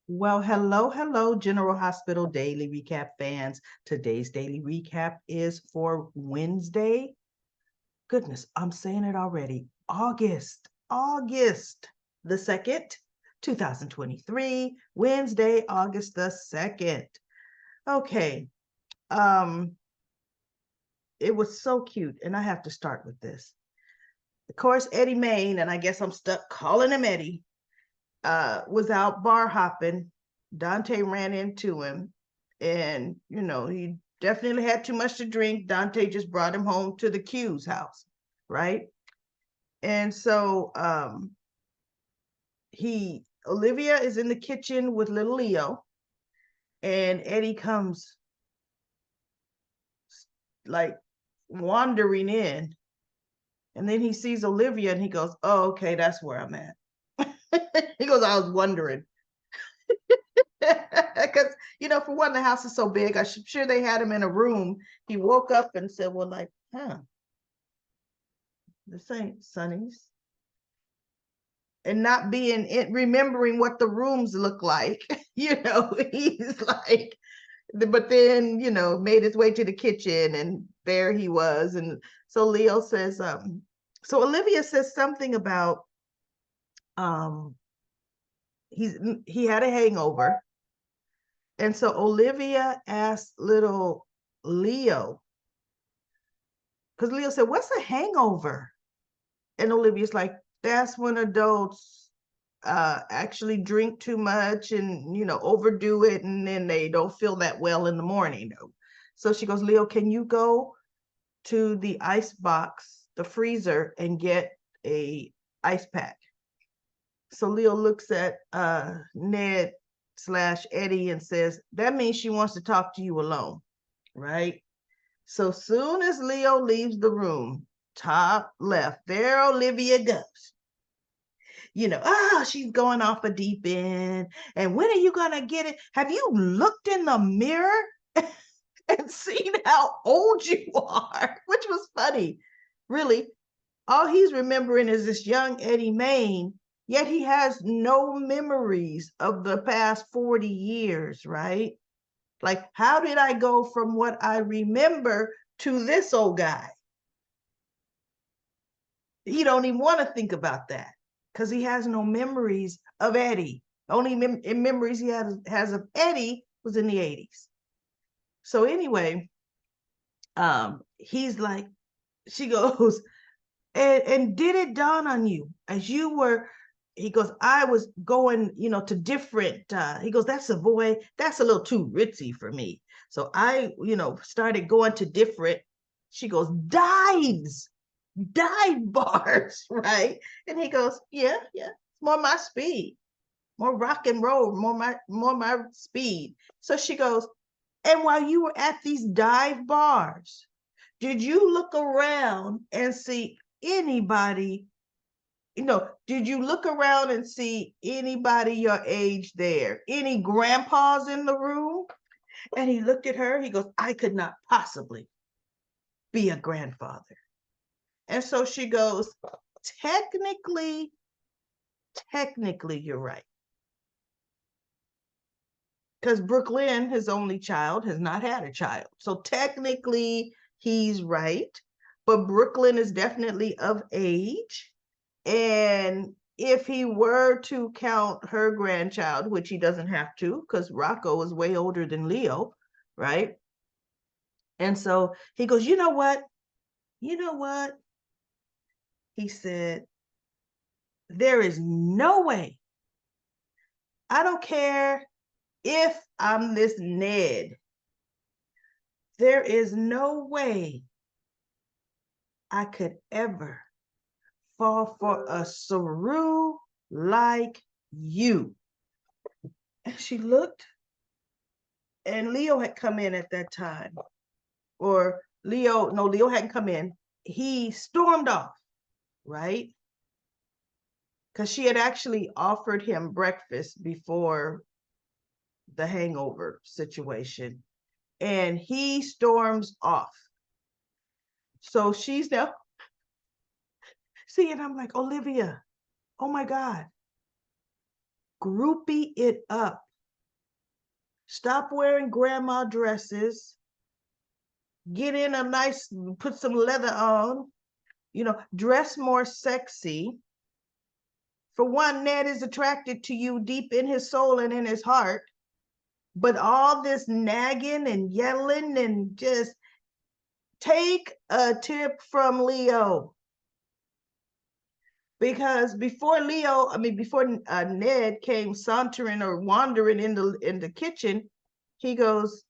Well, hello, General Hospital Daily Recap fans. Today's daily recap is for Wednesday. Goodness, I'm saying it already. August the 2nd, 2023, Wednesday, August the 2nd. Okay, um, it was so cute, and I have to start with this. Of course, Eddie Main, and I guess I'm stuck calling him Eddie, was out bar hopping. Dante ran into him, and he definitely had too much to drink. Dante just brought him home to the Q's house, right? And so he Olivia is in the kitchen with little Leo, and Eddie comes like wandering in, and then he sees Olivia and he goes, "Oh, okay, that's where I'm at." He goes, "I was wondering." Because for one, the house is so big. I'm sure they had him in a room. He woke up and said, "Well, like, this ain't Sonny's," and not being it, remembering what the rooms look like. He's like, but then made his way to the kitchen, and there he was. And so Leo says, so Olivia says something about um, he had a hangover. And so Olivia asked little Leo, because Leo said, "What's a hangover?" And Olivia's like, "That's when adults actually drink too much and, overdo it, and then they don't feel that well in the morning." So she goes, "Leo, can you go to the ice box, the freezer, and get a ice pack?" So Leo looks at Ned slash Eddie and says, "That means she wants to talk to you alone." Right? So soon as Leo leaves the room, top left, there Olivia goes. She's going off a deep end. And when are you going to get it? Have you looked in the mirror and seen how old you are? Which was funny. Really, all he's remembering is this young Eddie Main, yet he has no memories of the past 40 years, right? Like, how did I go from what I remember to this old guy? He don't even want to think about that because he has no memories of Eddie. Only memories he has of Eddie was in the 80s. So anyway, he's like, she goes, and did it dawn on you as you were, he goes, I was going, to different, he goes, that's a boy, that's a little too ritzy for me. So I, started going to different, she goes, dive bars, right? And he goes, yeah, it's more my speed, more rock and roll, more my speed. So she goes, and while you were at these dive bars, did you look around and see anybody? Did you look around and see anybody your age there? Any grandpas in the room? And he looked at her. He goes, I could not possibly be a grandfather. And so she goes, technically, technically, you're right. Because Brooklyn, his only child, has not had a child. So technically, he's right. But Brooklyn is definitely of age. And if he were to count her grandchild, which he doesn't have to, because Rocco is way older than Leo, right? And so he goes, you know what? You know what? He said, there is no way. I don't care if I'm this Ned. There is no way I could ever fall for a Saru like you. And she looked, and Leo had come in at that time. Or Leo hadn't come in. He stormed off, right? Because she had actually offered him breakfast before the hangover situation. And he storms off. So she's now, see, and I'm like, Olivia, oh my God, groupie it up. Stop wearing grandma dresses. Get in a nice, put some leather on, dress more sexy. For one, Ned is attracted to you deep in his soul and in his heart. But all this nagging and yelling and just take a tip from Leo. Because before Ned came sauntering or wandering in the kitchen, he goes,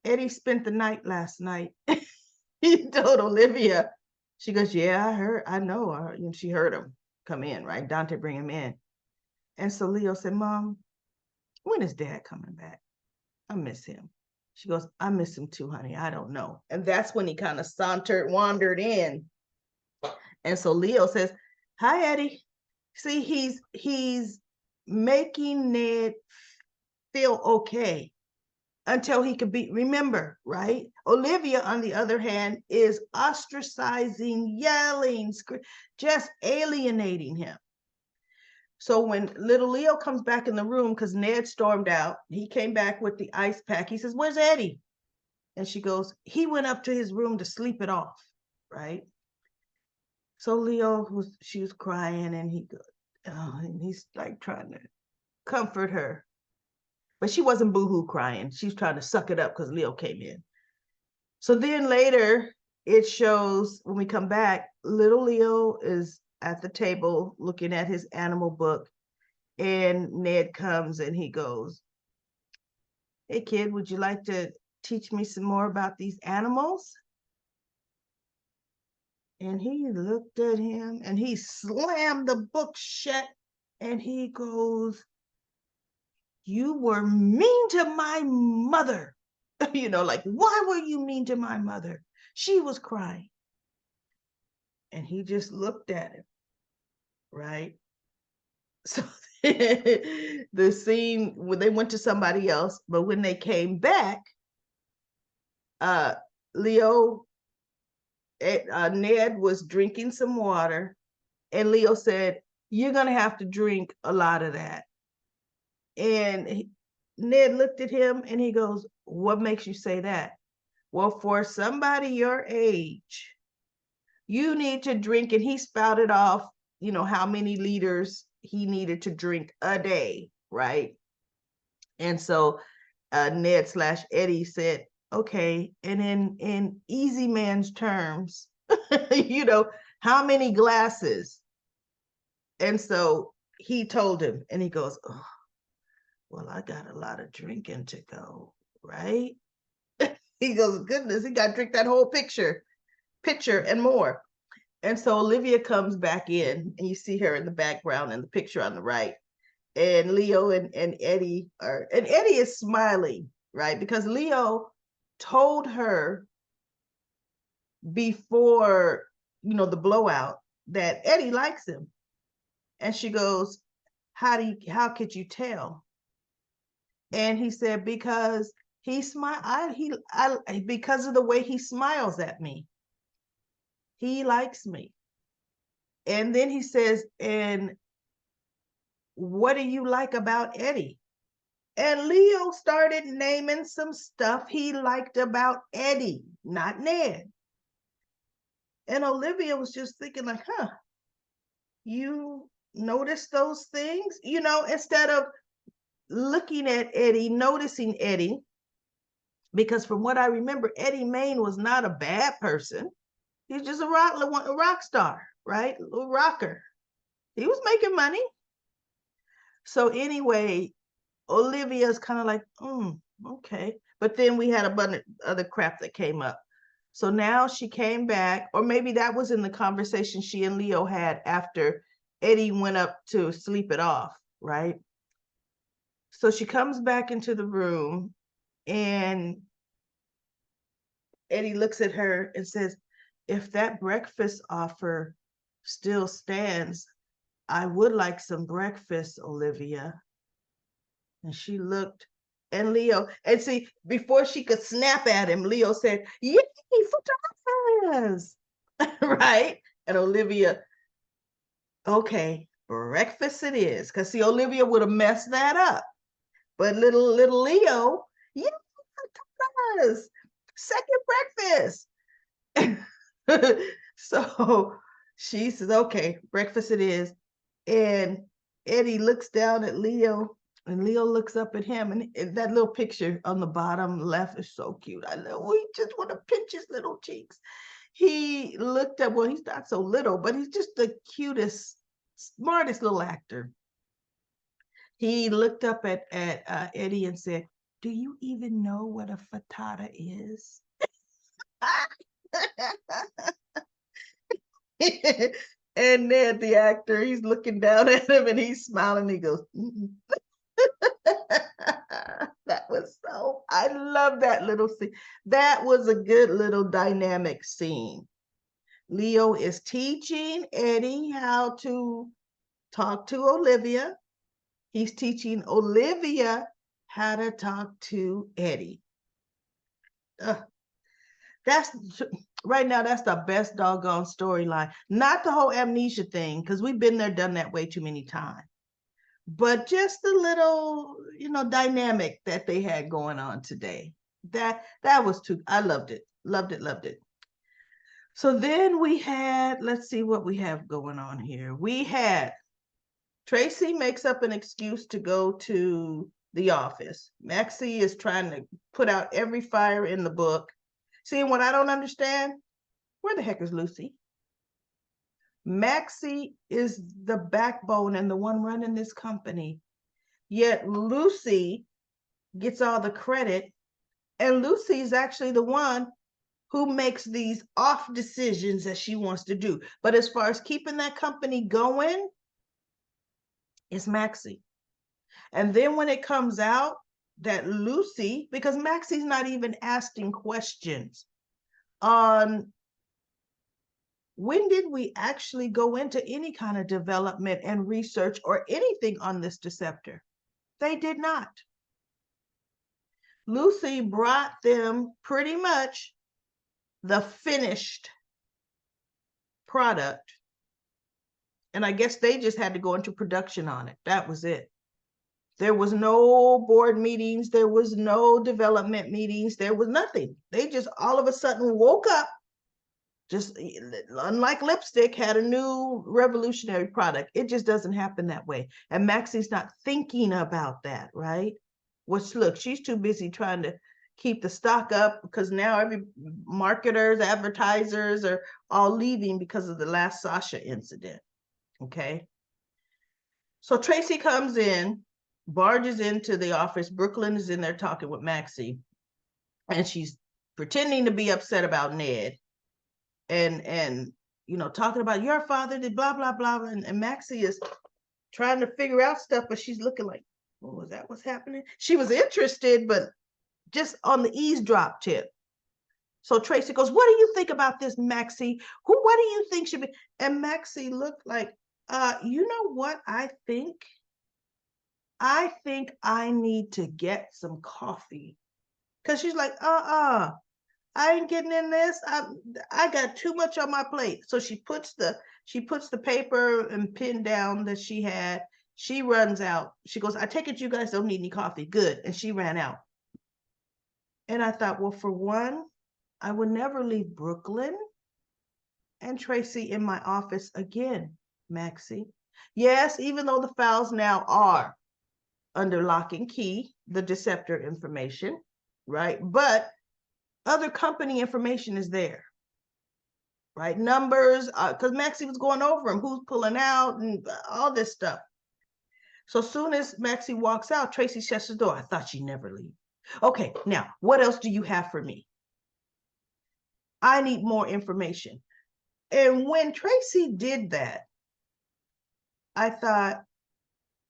Eddie spent the night last night. He told Olivia. She goes, yeah, I know. And she heard him come in, right? Dante bring him in. And so Leo said, Mom, when is Dad coming back? I miss him. She goes, I miss him too, honey. I don't know. And that's when he kind of wandered in. And so Leo says, hi, Eddie. See, he's making Ned feel okay until he could remember, right? Olivia, on the other hand, is ostracizing, yelling, just alienating him. So when little Leo comes back in the room, because Ned stormed out, he came back with the ice pack. He says, where's Eddie? And she goes, he went up to his room to sleep it off, right? So Leo, she was crying, and and he's like trying to comfort her. But she wasn't boohoo crying. She was trying to suck it up because Leo came in. So then later, it shows, when we come back, little Leo is at the table looking at his animal book, and Ned comes and he goes, hey kid, would you like to teach me some more about these animals? And he looked at him and he slammed the book shut and he goes, you were mean to my mother. Like, why were you mean to my mother? She was crying. And he just looked at him, right? So the scene when they went to somebody else, but when they came back, Leo, Ned was drinking some water, and Leo said, you're going to have to drink a lot of that. And Ned looked at him and he goes, what makes you say that? Well, for somebody your age, you need to drink. And he spouted off, how many liters he needed to drink a day, right? And so Ned / Eddie said, okay, and in easy man's terms, how many glasses? And so he told him, and he goes, oh, well, I got a lot of drinking to go, right? He goes, goodness, he got to drink that whole pitcher and more. And so Olivia comes back in, and you see her in the background in the picture on the right. And Leo and Eddie and Eddie is smiling, right? Because Leo told her before, the blowout, that Eddie likes him. And she goes, how could you tell? And he said, because because of the way he smiles at me. He likes me. And then he says, and what do you like about Eddie? And Leo started naming some stuff he liked about Eddie, not Ned. And Olivia was just thinking like, you notice those things? Instead of looking at Eddie, noticing Eddie, because from what I remember, Eddie Main was not a bad person. He's just a rock star, right? A little rocker. He was making money. So anyway, Olivia's kind of like, okay. But then we had a bunch of other crap that came up. So now she came back, or maybe that was in the conversation she and Leo had after Eddie went up to sleep it off, right? So she comes back into the room, and Eddie looks at her and says, if that breakfast offer still stands, I would like some breakfast, Olivia. And she looked, and Leo, and see, before she could snap at him, Leo said, yay, fritters, right? And Olivia, okay, breakfast it is. Because see, Olivia would have messed that up. But little Leo, yeah, does second breakfast. So she says, okay, breakfast it is. And Eddie looks down at Leo, and Leo looks up at him. And that little picture on the bottom left is so cute. I know we just want to pinch his little cheeks. He looked up, well, he's not so little, but he's just the cutest, smartest little actor. He looked up at Eddie and said, "Do you even know what a frittata is?" And then the actor, he's looking down at him and he's smiling. He goes, that was so, I love that little scene. That was a good little dynamic scene. Leo is teaching Eddie how to talk to Olivia. He's teaching Olivia how to talk to Eddie. That's right now, that's the best doggone storyline. Not the whole amnesia thing, because we've been there, done that way too many times. But just the little, dynamic that they had going on today. That was too, I loved it. Loved it, loved it. So then we had, let's see what we have going on here. We had Tracy makes up an excuse to go to the office. Maxi is trying to put out every fire in the book. See, what I don't understand, where the heck is Lucy? Maxi is the backbone and the one running this company. Yet Lucy gets all the credit, and Lucy is actually the one who makes these off decisions that she wants to do. But as far as keeping that company going, it's Maxi. And then when it comes out that Lucy, because Maxi's not even asking questions on when did we actually go into any kind of development and research or anything on this deceptor? They did not. Lucy brought them pretty much the finished product. And I guess they just had to go into production on it. That was it. There was no board meetings. There was no development meetings. There was nothing. They just all of a sudden woke up, just unlike lipstick, had a new revolutionary product. It just doesn't happen that way. And Maxi's not thinking about that, right? Which, look, she's too busy trying to keep the stock up, because now every marketers, advertisers are all leaving because of the last Sasha incident. Okay. So Tracy comes in, barges into the office. Brooklyn is in there talking with Maxi, and she's pretending to be upset about Ned, and talking about your father did blah blah blah, and Maxi is trying to figure out stuff, but she's looking like, oh, was that what's happening? She was interested, but just on the eavesdrop tip. So Tracy goes, what do you think about this, Maxi? What do you think should be? And Maxi looked like, you know what I think? I think I need to get some coffee. Because she's like, I ain't getting in this. I got too much on my plate. So she puts the paper and pen down that she had. She runs out. She goes, I take it you guys don't need any coffee. Good. And she ran out. And I thought, well, for one, I would never leave Brooklyn and Tracy in my office again, Maxi. Yes, even though the files now are under lock and key, the deceptor information, right? But other company information is there, right? Numbers, because Maxi was going over them, who's pulling out and all this stuff. So as soon as Maxi walks out, Tracy shuts the door. I thought she'd never leave. Okay, now, what else do you have for me? I need more information. And when Tracy did that, I thought,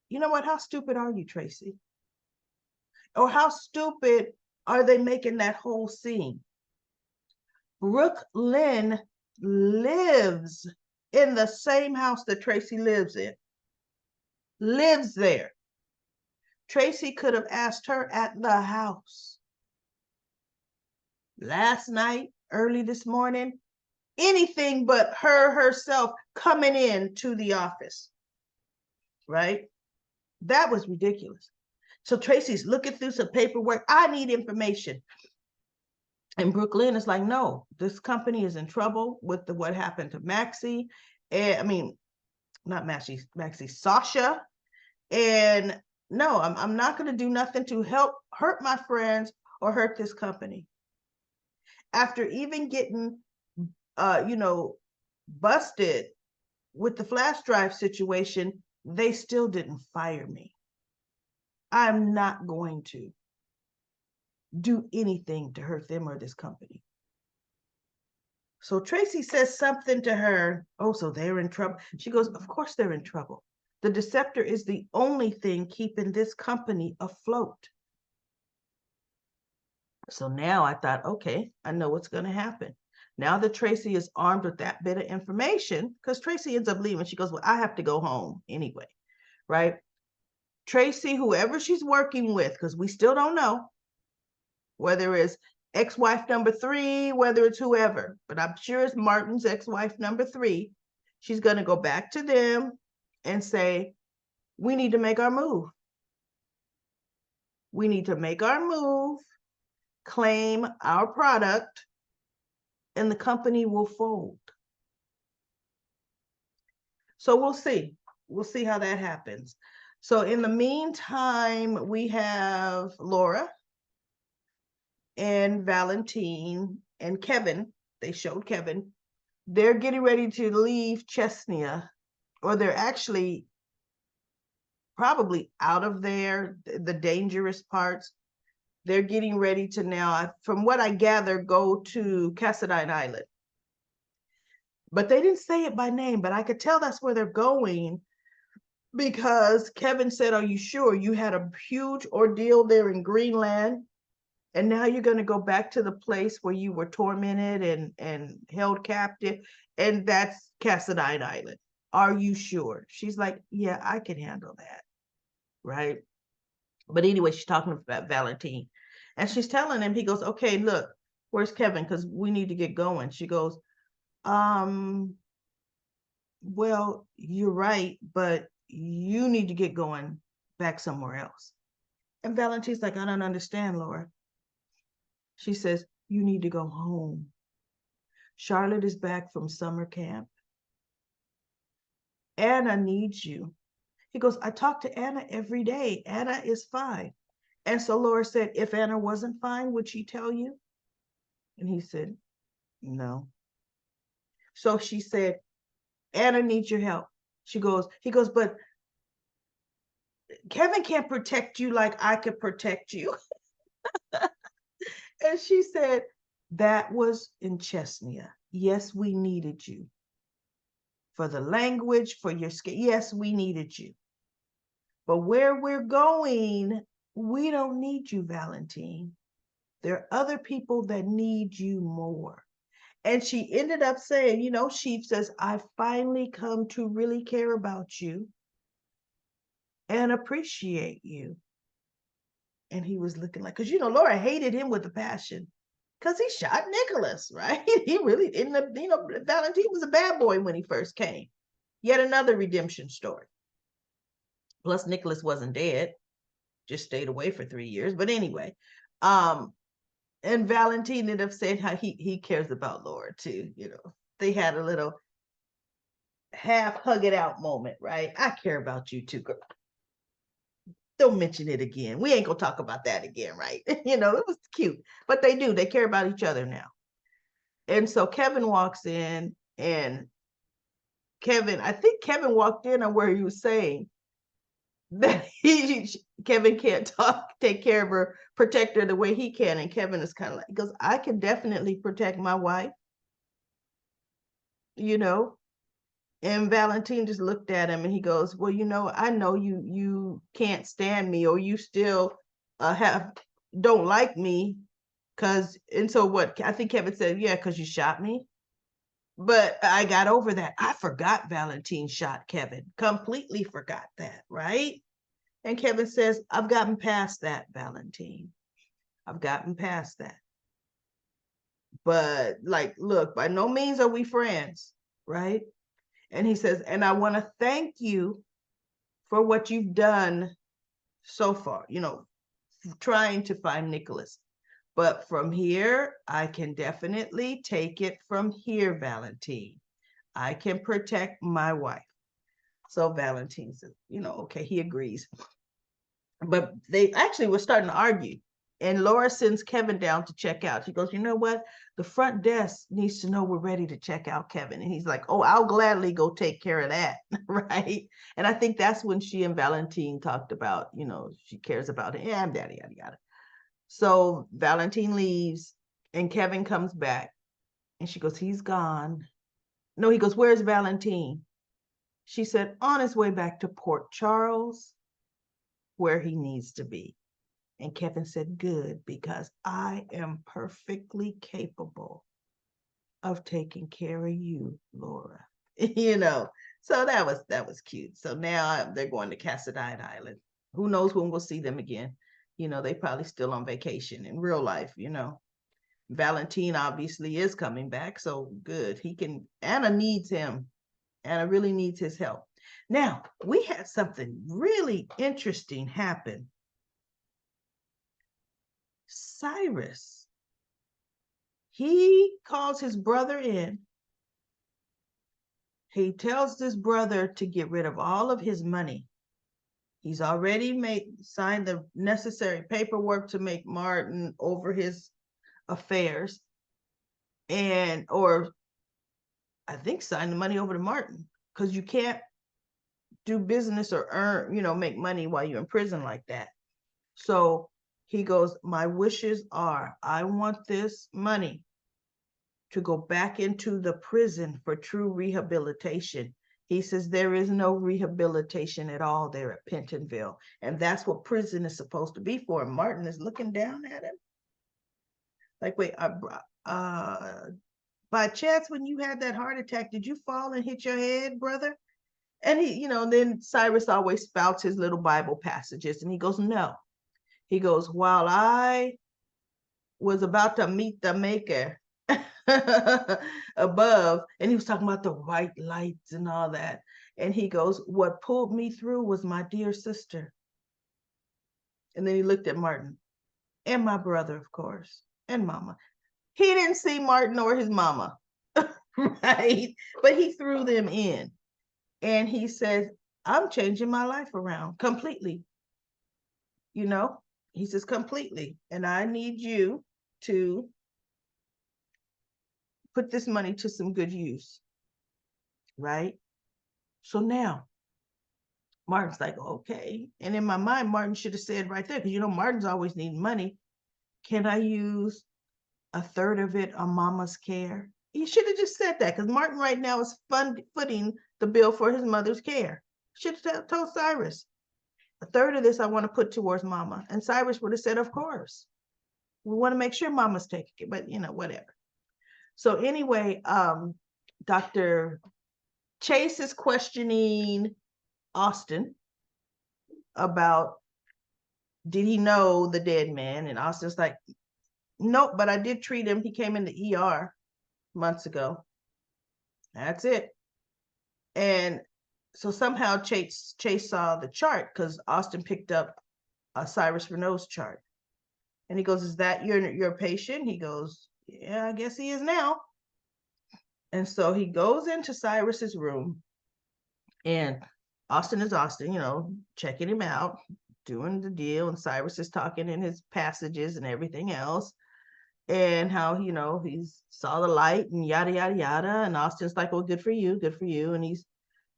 you know what? How stupid are you, Tracy? Or how stupid are they making that whole scene? Brooklyn lives in the same house that Tracy lives in. Lives there. Tracy could have asked her at the house. Last night, early this morning, anything but herself coming in to the office, right? That was ridiculous. So Tracy's looking through some paperwork. I need information. And Brooklyn is like, no, this company is in trouble with what happened to Maxi. And I mean, not Maxi, Sasha. And no, I'm not going to do nothing to help hurt my friends or hurt this company. After even getting, busted with the flash drive situation, they still didn't fire me. I'm not going to do anything to hurt them or this company. So Tracy says something to her. Oh, so they're in trouble. She goes, of course they're in trouble. The Deceptor is the only thing keeping this company afloat. So now I thought, okay, I know what's going to happen. Now that Tracy is armed with that bit of information, because Tracy ends up leaving, she goes, well, I have to go home anyway, right? Tracy, whoever she's working with, because we still don't know whether it's ex-wife number 3, whether it's whoever, but I'm sure it's Martin's ex-wife number 3. She's going to go back to them and say, we need to make our move. We need to make our move, claim our product, and the company will fold. So we'll see. We'll see how that happens. So in the meantime, we have Laura and Valentine and Kevin. They showed Kevin. They're getting ready to leave Chesnia, or they're actually probably out of there, the dangerous parts. They're getting ready to now, from what I gather, go to Cassadine Island. But they didn't say it by name, but I could tell that's where they're going, because Kevin said, are you sure? You had a huge ordeal there in Greenland, and now you're going to go back to the place where you were tormented and held captive, and that's Cassadine Island. Are you sure? She's like, yeah, I can handle that, right? But anyway, she's talking about Valentine, and she's telling him, he goes, okay, look, where's Kevin? Because we need to get going. She goes, well, you're right, but you need to get going back somewhere else. And Valentine's like, I don't understand, Laura. She says, you need to go home. Charlotte is back from summer camp. Anna needs you. He goes, I talk to Anna every day. Anna is fine. And so Laura said, if Anna wasn't fine, would she tell you? And he said, no. So she said, Anna needs your help. He goes, but Kevin can't protect you like I could protect you. And she said, that was in Chesnia. Yes, we needed you. For the language, for your skin. Yes, we needed you. But where we're going, we don't need you, Valentine. There are other people that need you more. And she ended up saying, she says, I finally come to really care about you and appreciate you. And he was looking like, because, Laura hated him with a passion because he shot Nicholas, right? He really didn't, Valentine was a bad boy when he first came. Yet another redemption story. Plus, Nicholas wasn't dead, just stayed away for 3 years. But anyway, and Valentine ended up saying how he cares about Laura too. They had a little half hug it out moment, right? I care about you too, girl. Don't mention it again. We ain't gonna talk about that again, right? It was cute, but they do. They care about each other now. And so Kevin walks in, and I think Kevin walked in on where he was saying that Kevin can't take care of her, protect her the way he can. And Kevin is kind of like, he goes, I can definitely protect my wife, And Valentine just looked at him and he goes, well, I know you can't stand me, or you still don't like me. And so what? I think Kevin said, yeah, because you shot me. But I got over that. I forgot Valentine shot Kevin. Completely forgot that, right? And Kevin says, I've gotten past that, Valentine. I've gotten past that. But look, by no means are we friends, right? And he says, and I want to thank you for what you've done so far, trying to find Nicholas. But from here, I can definitely take it from here, Valentine. I can protect my wife. So Valentine says, okay, he agrees. But they actually were starting to argue. And Laura sends Kevin down to check out. She goes, you know what? The front desk needs to know we're ready to check out, Kevin. And he's like, oh, I'll gladly go take care of that. Right. And I think that's when she and Valentine talked about, she cares about him, yada, yada, yada. So Valentine leaves and Kevin comes back and she goes, he's gone. No, he goes, where's Valentine? She said, on his way back to Port Charles, where he needs to be. And Kevin said, good, because I am perfectly capable of taking care of you, Laura. So that was cute. So now they're going to Cassadine Island. Who knows when we'll see them again? They probably still on vacation in real life. Valentine obviously is coming back, so good. Anna needs him. Anna really needs his help. Now, we had something really interesting happen. Cyrus, he calls his brother in. He tells this brother to get rid of all of his money. He's already signed the necessary paperwork to make Martin over his affairs, or I think sign the money over to Martin, because you can't do business or earn, make money while you're in prison like that. So he goes, my wishes are, I want this money to go back into the prison for true rehabilitation. He says there is no rehabilitation at all there at Pentonville. And that's what prison is supposed to be for. And Martin is looking down at him. Like, wait, by chance, when you had that heart attack, did you fall and hit your head, brother? And he, then Cyrus always spouts his little Bible passages. And he goes, no. He goes, while I was about to meet the maker above, and he was talking about the white lights and all that. And he goes, what pulled me through was my dear sister. And then he looked at Martin and my brother, of course, and mama. He didn't see Martin or his mama, right? But he threw them in. And he says, I'm changing my life around completely. He says, completely. And I need you to put this money to some good use, right? So now Martin's like, okay. And in my mind, Martin should have said right there, because Martin's always needing money. Can I use a third of it on mama's care? He should have just said that, because Martin right now is footing the bill for his mother's care. Should have told Cyrus, a third of this I want to put towards mama. And Cyrus would have said, of course. We want to make sure mama's taking it, but whatever. So anyway, Dr. Chase is questioning Austin about, did he know the dead man? And Austin's like, nope, but I did treat him. He came in the ER months ago. That's it. And so somehow Chase saw the chart, because Austin picked up a Cyrus Renault's chart. And he goes, is that your patient? He goes, yeah, I guess he is now. And so he goes into Cyrus's room, and Austin is Austin, checking him out, doing the deal. And Cyrus is talking in his passages and everything else. And how, he saw the light and yada, yada, yada. And Austin's like, well, good for you, good for you. And he's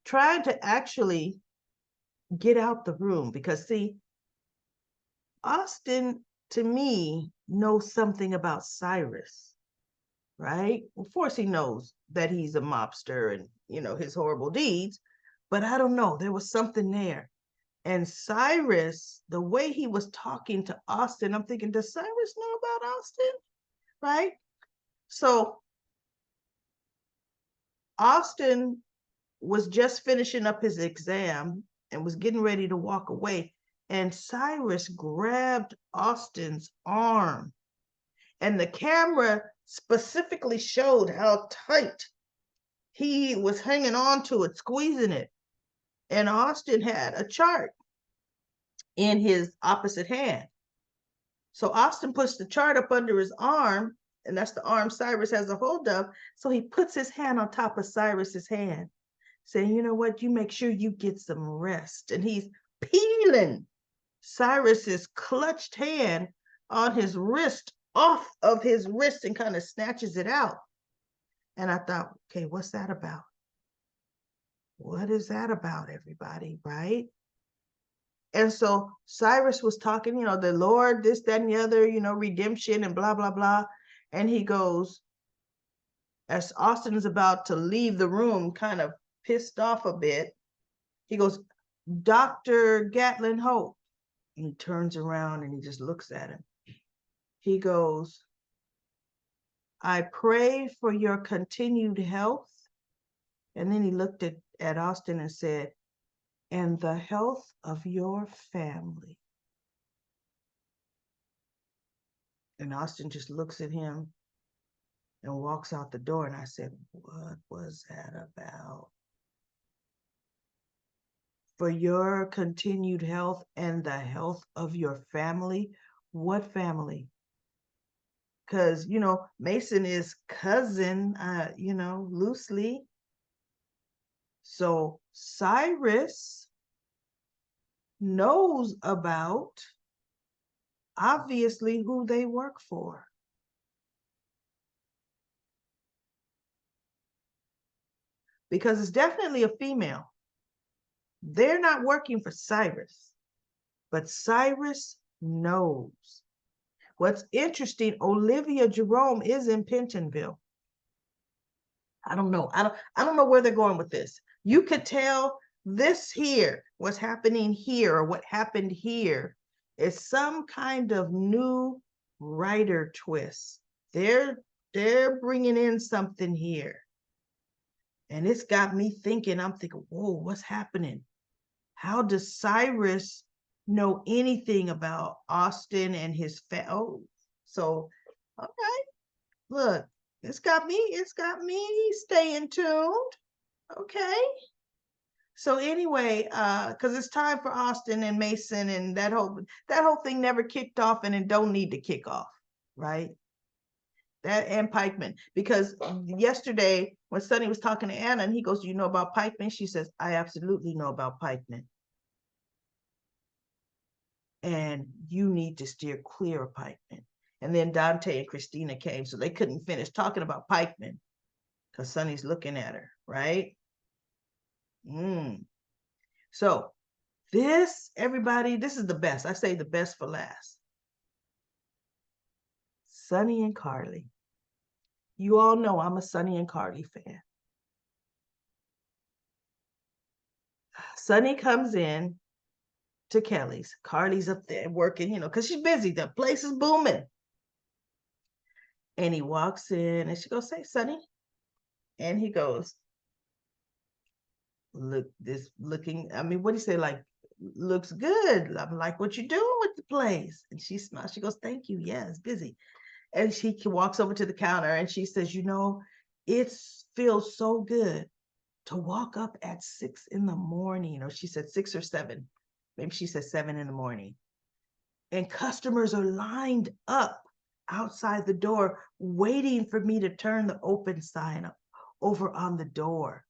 trying to actually get out the room, because see, Austin, to me, knows something about Cyrus, right? Of course, he knows that he's a mobster and, his horrible deeds, but I don't know. There was something there. And Cyrus, the way he was talking to Austin, I'm thinking, does Cyrus know about Austin? Right? So Austin was just finishing up his exam and was getting ready to walk away. And Cyrus grabbed Austin's arm. And the camera specifically showed how tight he was hanging on to it, squeezing it. And Austin had a chart. in his opposite hand. So Austin puts the chart up under his arm, and that's the arm Cyrus has a hold of. So he puts his hand on top of Cyrus's hand, saying, you know what, you make sure you get some rest. And he's peeling Cyrus's clutched hand on his wrist off of his wrist and kind of snatches it out. And I thought, okay, what's that about? What is that about, everybody, right? And so Cyrus was talking, the Lord, this, that, and the other, redemption and blah, blah, blah. And he goes, as Austin is about to leave the room, kind of pissed off a bit, he goes, Dr. Gatlin Hope. And he turns around and he just looks at him. He goes, I pray for your continued health. And then he looked at Austin and said, and the health of your family. And Austin just looks at him and walks out the door. And I said, what was that about? For your continued health and the health of your family. What family? Because, Mason is cousin, loosely. So Cyrus knows about, obviously, who they work for. Because it's definitely a female. They're not working for Cyrus, but Cyrus knows. What's interesting, Olivia Jerome is in Pentonville. I don't know. I don't know where they're going with this. You could tell this here, what's happening here, or what happened here, is some kind of new writer twist. They're bringing in something here. And it's got me thinking, I'm thinking, whoa, what's happening? How does Cyrus know anything about Austin and his so, okay, look, it's got me staying tuned. Okay. So anyway, because it's time for Austin and Mason, and that whole thing never kicked off, and it don't need to kick off, right? That and Pikeman, because yesterday when Sonny was talking to Anna, and he goes, "Do you know about Pikeman?" She says, "I absolutely know about Pikeman, and you need to steer clear of Pikeman." And then Dante and Christina came, so they couldn't finish talking about Pikeman because Sonny's looking at her, right? So this, everybody, this is the best. I say the best for last. Sonny and Carly. You all know I'm a Sonny and Carly fan. Sonny comes in to Kelly's. Carly's up there working, because she's busy. The place is booming. And he walks in and she goes, "Say, Sonny." And he goes, "Look, I mean, what do you say? Like, looks good. I'm like, what you doing with the place?" And she smiles. She goes, "Thank you. Yeah, it's busy." And she walks over to the counter and she says, it feels so good to walk up at 6 a.m. Or she said 6 or 7. Maybe she said 7 a.m. And customers are lined up outside the door waiting for me to turn the open sign up over on the door.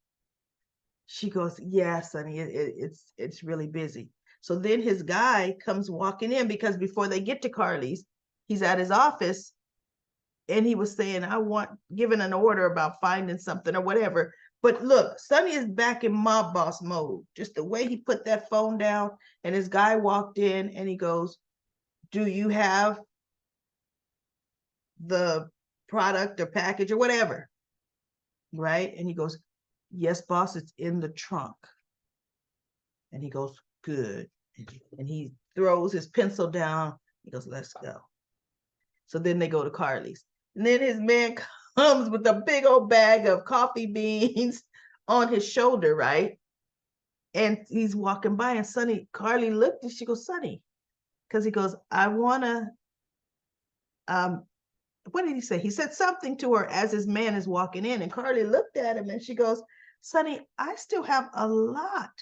She goes, "Yeah, Sonny, it's really busy." So then his guy comes walking in, because before they get to Carly's, he's at his office, and he was saying, giving an order about finding something or whatever. But look, Sonny is back in mob boss mode. Just the way he put that phone down, and his guy walked in and he goes, "Do you have the product or package or whatever?" Right? And he goes, "Yes, boss, it's in the trunk." And he goes, "Good." And he throws his pencil down. He goes, "Let's go." So then they go to Carly's. And then his man comes with a big old bag of coffee beans on his shoulder, right? And he's walking by, and Carly looked, and she goes, "Sonny," because he goes, "I want to, what did he say?" He said something to her as his man is walking in, and Carly looked at him and she goes, "Sonny, I still have a lot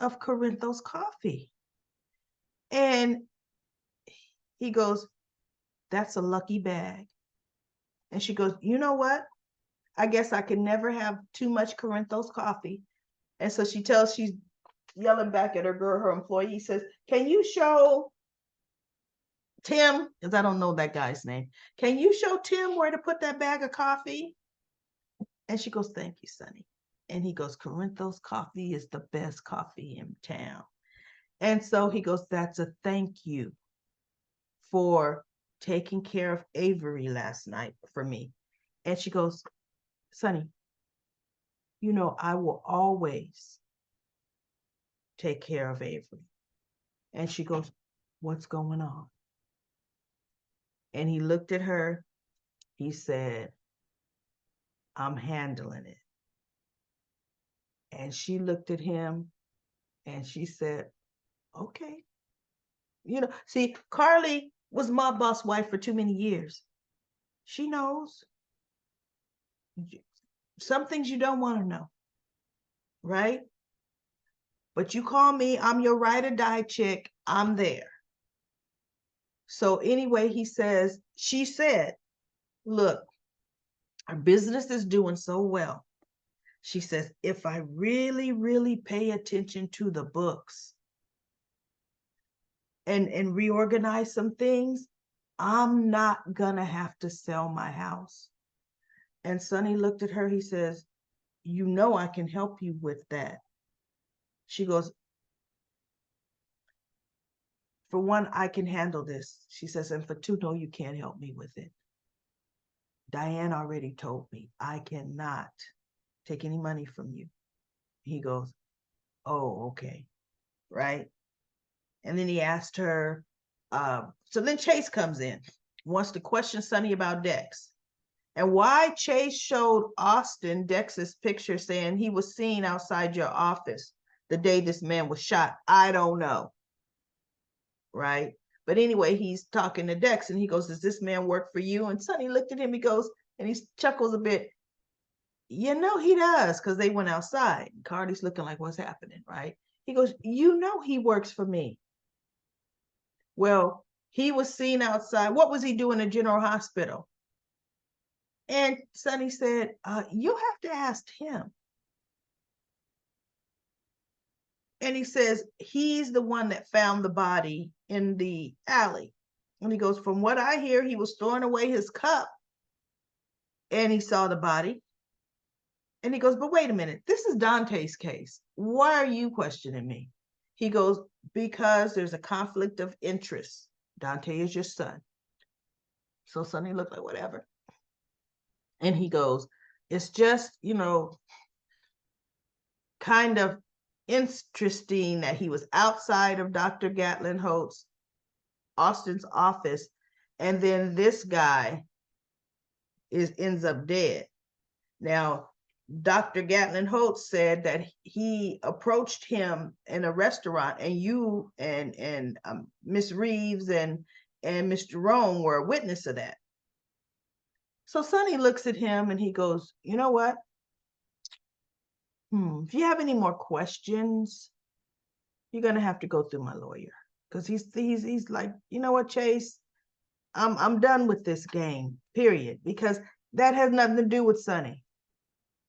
of Corinthos coffee." And he goes, that's a lucky bag. And she goes, you know what? I guess I can never have too much Corinthos coffee. And so she's yelling back at her employee, says, can you show Tim, because I don't know that guy's name, can you show Tim where to put that bag of coffee? And she goes, thank you, Sonny. And he goes, Corinthos coffee is the best coffee in town. And so he goes, that's a thank you for taking care of Avery last night for me. And she goes, Sonny, you know, I will always take care of Avery. And she goes, what's going on? And he looked at her. He said, I'm handling it. And she looked at him and she said, okay. You know, see, Carly was my boss wife for too many years. She knows some things you don't want to know, right? But you call me, I'm your ride or die chick, I'm there. So anyway, she said, look, our business is doing so well. She says, if I really, really pay attention to the books and reorganize some things, I'm not gonna have to sell my house. And Sonny looked at her, he says, you know I can help you with that. She goes, for one, I can handle this. She says, and for two, no, you can't help me with it. Diane already told me I cannot take any money from you. He goes, oh, okay, right? And then he asked her, so then Chase comes in, wants to question Sonny about Dex. And why Chase showed Austin Dex's picture saying he was seen outside your office the day this man was shot, I don't know. Right? But anyway, he's talking to Dex and he goes, does this man work for you? And Sonny looked at him, he goes, and he chuckles a bit. You know he does, because they went outside. Cardi's looking like, what's happening, right? He goes, you know he works for me. Well, he was seen outside. What was he doing at General Hospital? And Sonny said, you'll have to ask him. And he says, he's the one that found the body in the alley. And he goes, from what I hear, he was throwing away his cup and he saw the body. And he goes, but wait a minute, this is Dante's case. Why are you questioning me? He goes, because there's a conflict of interest. Dante is your son. So Sonny looked like whatever. And he goes, it's just, you know, kind of interesting that he was outside of Dr. Gatlin Holt's, Austin's office, and then this guy ends up dead. Now, Dr. Gatlin Holt said that he approached him in a restaurant, and you and Miss Reeves and Miss Jerome were a witness of that. So Sonny looks at him and he goes, you know what? If you have any more questions, you're gonna have to go through my lawyer. Because he's like, you know what, Chase? I'm done with this game, period. Because that has nothing to do with Sonny.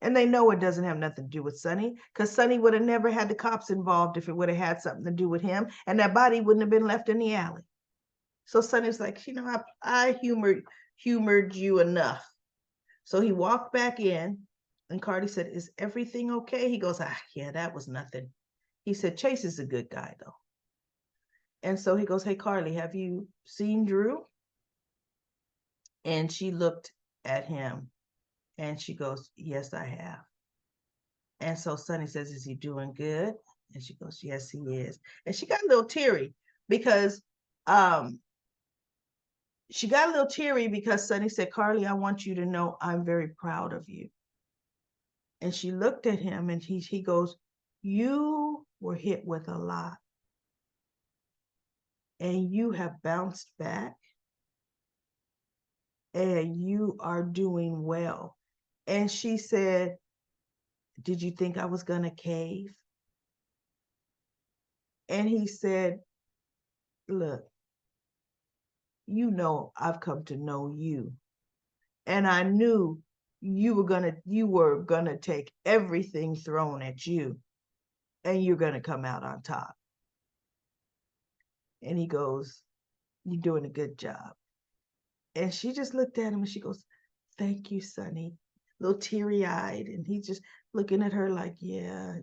And they know it doesn't have nothing to do with Sonny, because Sonny would have never had the cops involved if it would have had something to do with him, and that body wouldn't have been left in the alley. So Sonny's like, you know, I humored you enough. So he walked back in, and Cardi said, is everything okay? He goes, yeah, that was nothing. He said, Chase is a good guy, though. And so he goes, hey, Carly, have you seen Drew? And she looked at him, and she goes, yes, I have. And so Sonny says, is he doing good? And she goes, yes, he is. And she got a little teary because Sonny said, Carly, I want you to know I'm very proud of you. And she looked at him and he goes, you were hit with a lot and you have bounced back and you are doing well. And she said, did you think I was going to cave? And he said, look, you know, I've come to know you. And I knew you were gonna take everything thrown at you and you're gonna come out on top. And he goes, you're doing a good job. And she just looked at him and she goes, thank you, Sonny. A little teary-eyed. And he's just looking at her like, yeah,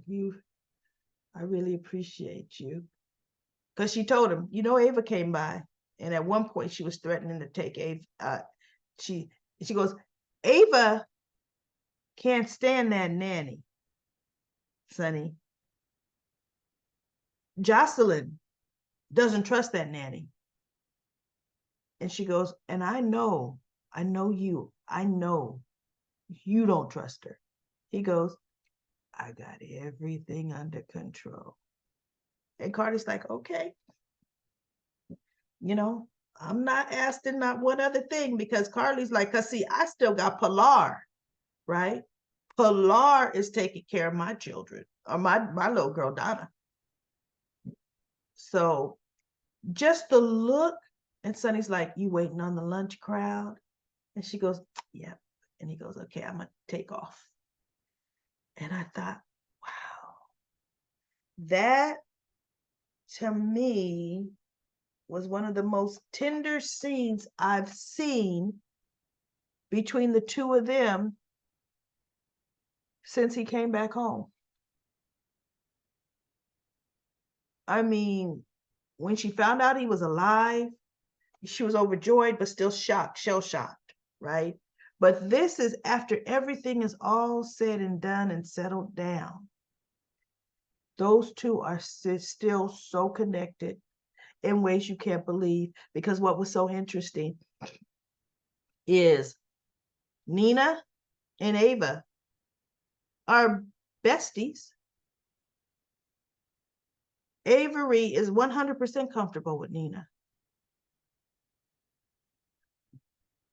I really appreciate you. Because she told him, you know, Ava came by. And at one point she was threatening to take Ava. She goes, Ava can't stand that nanny, Sonny. Jocelyn doesn't trust that nanny. And she goes, and I know you. I know you don't trust her. He goes, I got everything under control. And Carly's like, okay, you know, I'm not asking not one other thing because Carly's like, cause see, I still got Pilar, right? Pilar is taking care of my children or my little girl Donna. So just the look, and Sonny's like, you waiting on the lunch crowd? And she goes, yeah. And he goes, okay, I'm gonna take off. And I thought, wow, that to me was one of the most tender scenes I've seen between the two of them since he came back home. I mean, when she found out he was alive, she was overjoyed, but still shocked, shell shocked, right? But this is after everything is all said and done and settled down. Those two are still so connected in ways you can't believe, because what was so interesting is Nina and Ava are besties. Avery is 100% comfortable with Nina.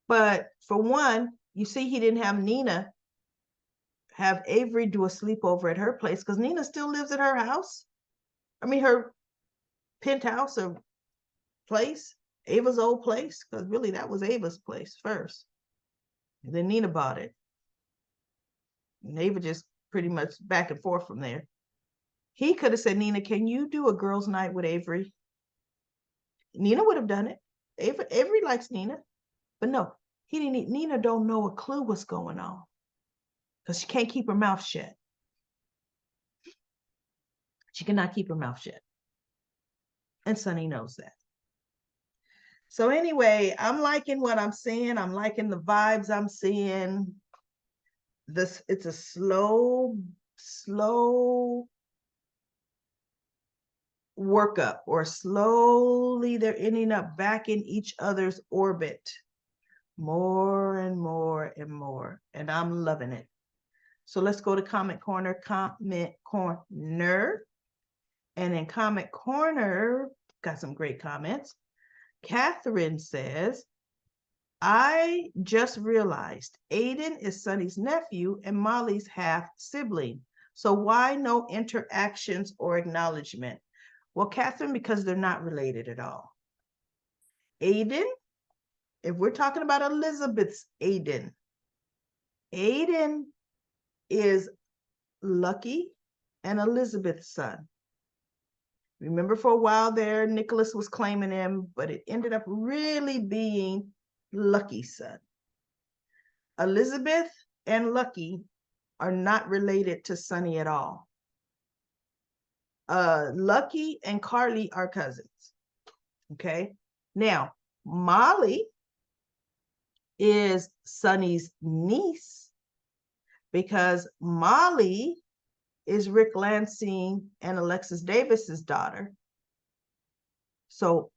But for one, you see, he didn't have Nina have Avery do a sleepover at her place because Nina still lives at her house. I mean, her penthouse or place, Ava's old place, because really that was Ava's place first. And then Nina bought it. And Ava just pretty much back and forth from there. He could have said, Nina, can you do a girls' night with Avery? Nina would have done it. Avery likes Nina. But no, he didn't. Nina don't know a clue what's going on because she can't keep her mouth shut. She cannot keep her mouth shut. And Sonny knows that. So anyway, I'm liking what I'm seeing. I'm liking the vibes I'm seeing. It's a slow workup, or slowly they're ending up back in each other's orbit more and more and more. And I'm loving it. So let's go to comment corner. And in comment corner, got some great comments. Catherine says, I just realized Aiden is Sonny's nephew and Molly's half sibling. So why no interactions or acknowledgement? Well, Catherine, because they're not related at all. Aiden, if we're talking about Elizabeth's Aiden is Lucky and Elizabeth's son. Remember, for a while there, Nicholas was claiming him, but it ended up really being Lucky's son. Elizabeth and Lucky are not related to Sonny at all. Lucky and Carly are cousins. Okay. Now, Molly is Sonny's niece because Molly is Rick Lansing and Alexis Davis's daughter. So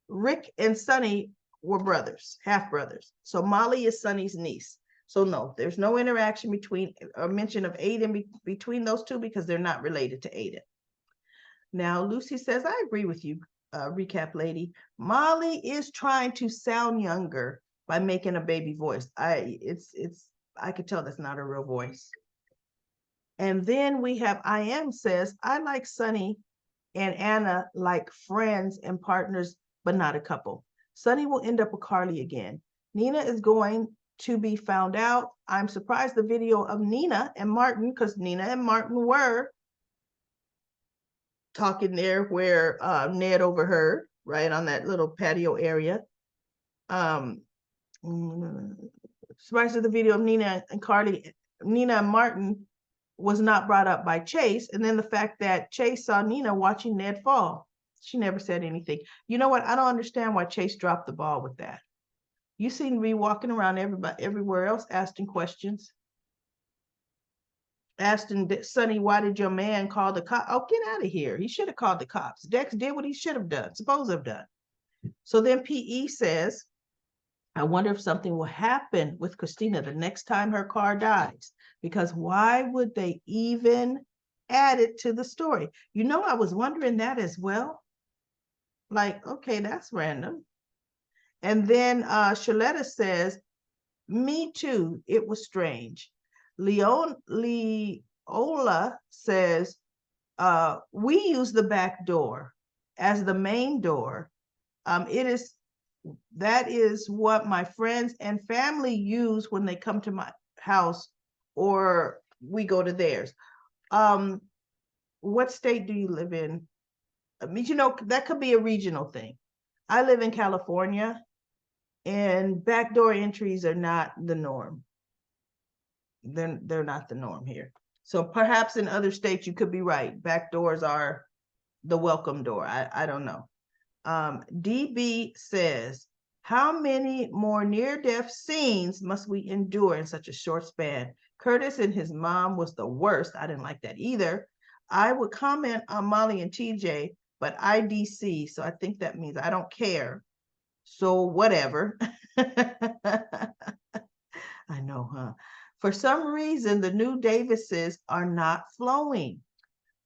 Rick and Sonny were brothers, half brothers. So Molly is Sonny's niece. So no, there's no interaction between or mention of Aiden between those two because they're not related to Aiden. Now, Lucy says, I agree with you, recap lady. Molly is trying to sound younger by making a baby voice. I could tell that's not a real voice. And then we have I am says, I like Sonny and Anna like friends and partners, but not a couple. Sonny will end up with Carly again. Nina is going to be found out. I'm surprised the video of Nina and Martin, because Nina and Martin were talking there where Ned overheard, right on that little patio area. Surprised that the video of Nina and Carly, Nina and Martin was not brought up by Chase. And then the fact that Chase saw Nina watching Ned fall. She never said anything. You know what? I don't understand why Chase dropped the ball with that. You seem to be walking around everywhere else asking questions. Asking Sonny, why did your man call the cops? Oh, get out of here. He should have called the cops. Dex did what he should have done, supposed to have done. So then PE says, I wonder if something will happen with Christina the next time her car dies, because why would they even add it to the story? You know, I was wondering that as well. Like, okay, that's random. And then Shaletta says, me too, it was strange. Leola says, we use the back door as the main door. That is what my friends and family use when they come to my house or we go to theirs. What state do you live in? I mean, you know, that could be a regional thing. I live in California, and backdoor entries are not the norm. They're not the norm here. So perhaps in other states you could be right. Back doors are the welcome door. I don't know. DB says, how many more near-death scenes must we endure in such a short span? Curtis and his mom was the worst. I didn't like that either. I would comment on Molly and TJ, but IDC, so I think that means I don't care. So whatever. I know, huh? For some reason, the new Davises are not flowing.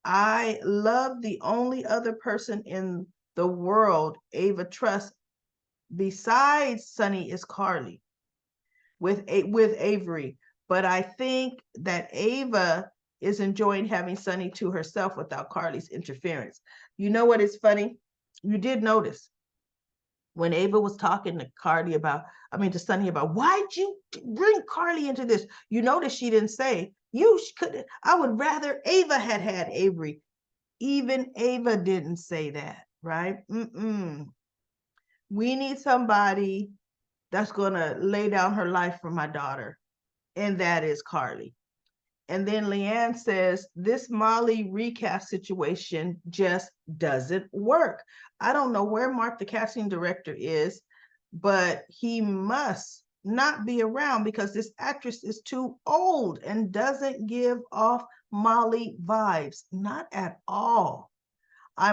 I love the only other person in the world Ava trusts besides Sonny is Carly with Avery. But I think that Ava is enjoying having Sonny to herself without Carly's interference. You know what is funny? You did notice when Ava was talking to Sonny about, why'd you bring Carly into this? You notice she didn't say, you could, I would rather Ava had Avery. Even Ava didn't say that, right? We need somebody that's gonna lay down her life for my daughter, and that is Carly. And then Leanne says, this Molly recast situation just doesn't work. I don't know where Mark, the casting director, is, but he must not be around because this actress is too old and doesn't give off Molly vibes, not at all. I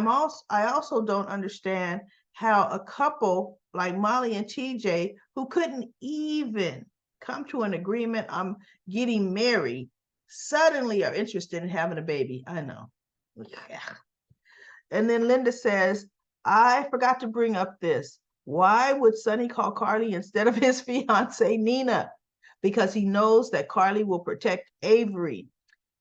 also don't understand how a couple like Molly and TJ, who couldn't even come to an agreement on getting married, suddenly are interested in having a baby. I know. Yeah. And then Linda says, I forgot to bring up this. Why would Sonny call Carly instead of his fiance, Nina? Because he knows that Carly will protect Avery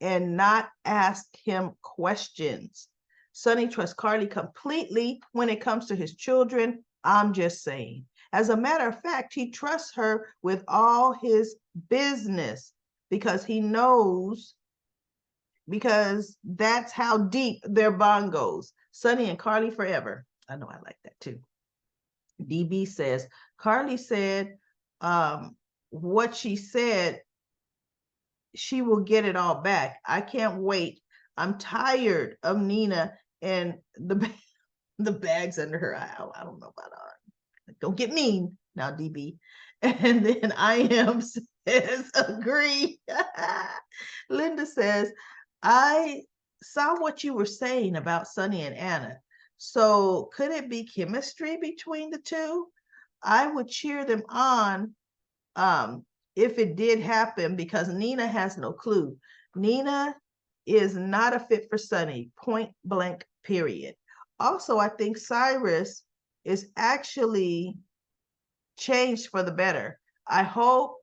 and not ask him questions. Sonny trusts Carly completely when it comes to his children. I'm just saying. As a matter of fact, he trusts her with all his business because he knows, because that's how deep their bond goes. Sonny and Carly forever. I know I like that too. DB says, Carly said what she said, she will get it all back. I can't wait. I'm tired of Nina and the bags under her eye. I don't know about her. Don't get mean now, DB. And then I am says, agree. Linda says, I saw what you were saying about Sonny and Anna. So could it be chemistry between the two? I would cheer them on if it did happen, because Nina has no clue. Nina is not a fit for Sonny, point blank, period. Also, I think Cyrus is actually changed for the better. I hope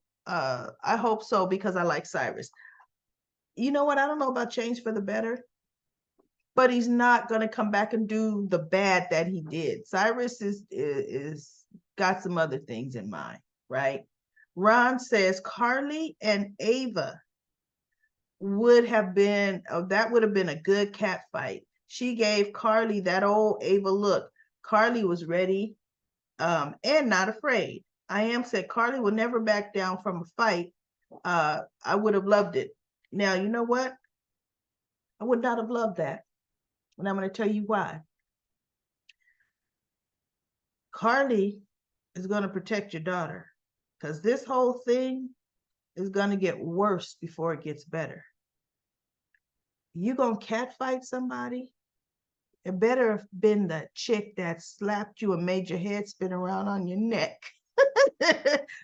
so, because I like Cyrus. You know what? I don't know about change for the better. but he's not going to come back and do the bad that he did. Cyrus is got some other things in mind, right? Ron says Carly and Ava would have been, that would have been a good cat fight. She gave Carly that old Ava look. Carly was ready and not afraid. I am said Carly will never back down from a fight. I would have loved it. Now, you know what? I would not have loved that. And I'm going to tell you why. Carly is going to protect your daughter because this whole thing is going to get worse before it gets better. You going to catfight somebody? It better have been the chick that slapped you and made your head spin around on your neck.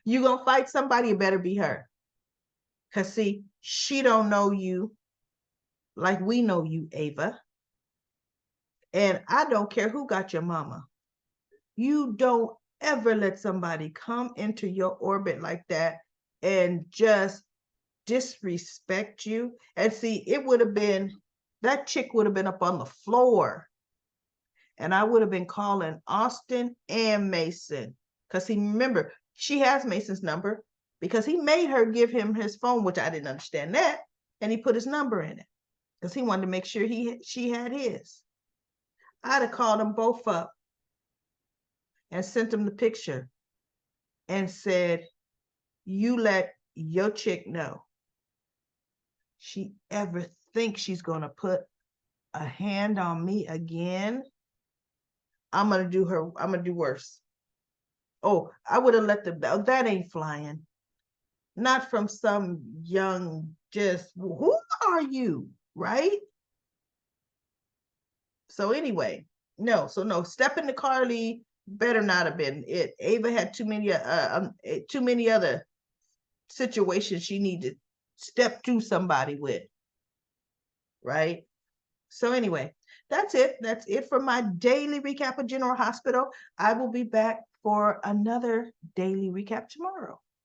You going to fight somebody, it better be her. Because see, she don't know you like we know you, Ava. And I don't care who got your mama. You don't ever let somebody come into your orbit like that and just disrespect you. And see, it would have been, that chick would have been up on the floor. And I would have been calling Austin and Mason. Because he, remember, she has Mason's number because he made her give him his phone, which I didn't understand that. And he put his number in it because he wanted to make sure she had his. I'd have called them both up and sent them the picture and said, you let your chick know she ever thinks she's going to put a hand on me again, I'm going to do worse. Oh, I would have let them, that ain't flying. Not from some young, just, who are you, right? So anyway, no, step into Carly better not have been it. Ava had too many other situations she needed to step to somebody with, right? So anyway, that's it. That's it for my daily recap of General Hospital. I will be back for another daily recap tomorrow.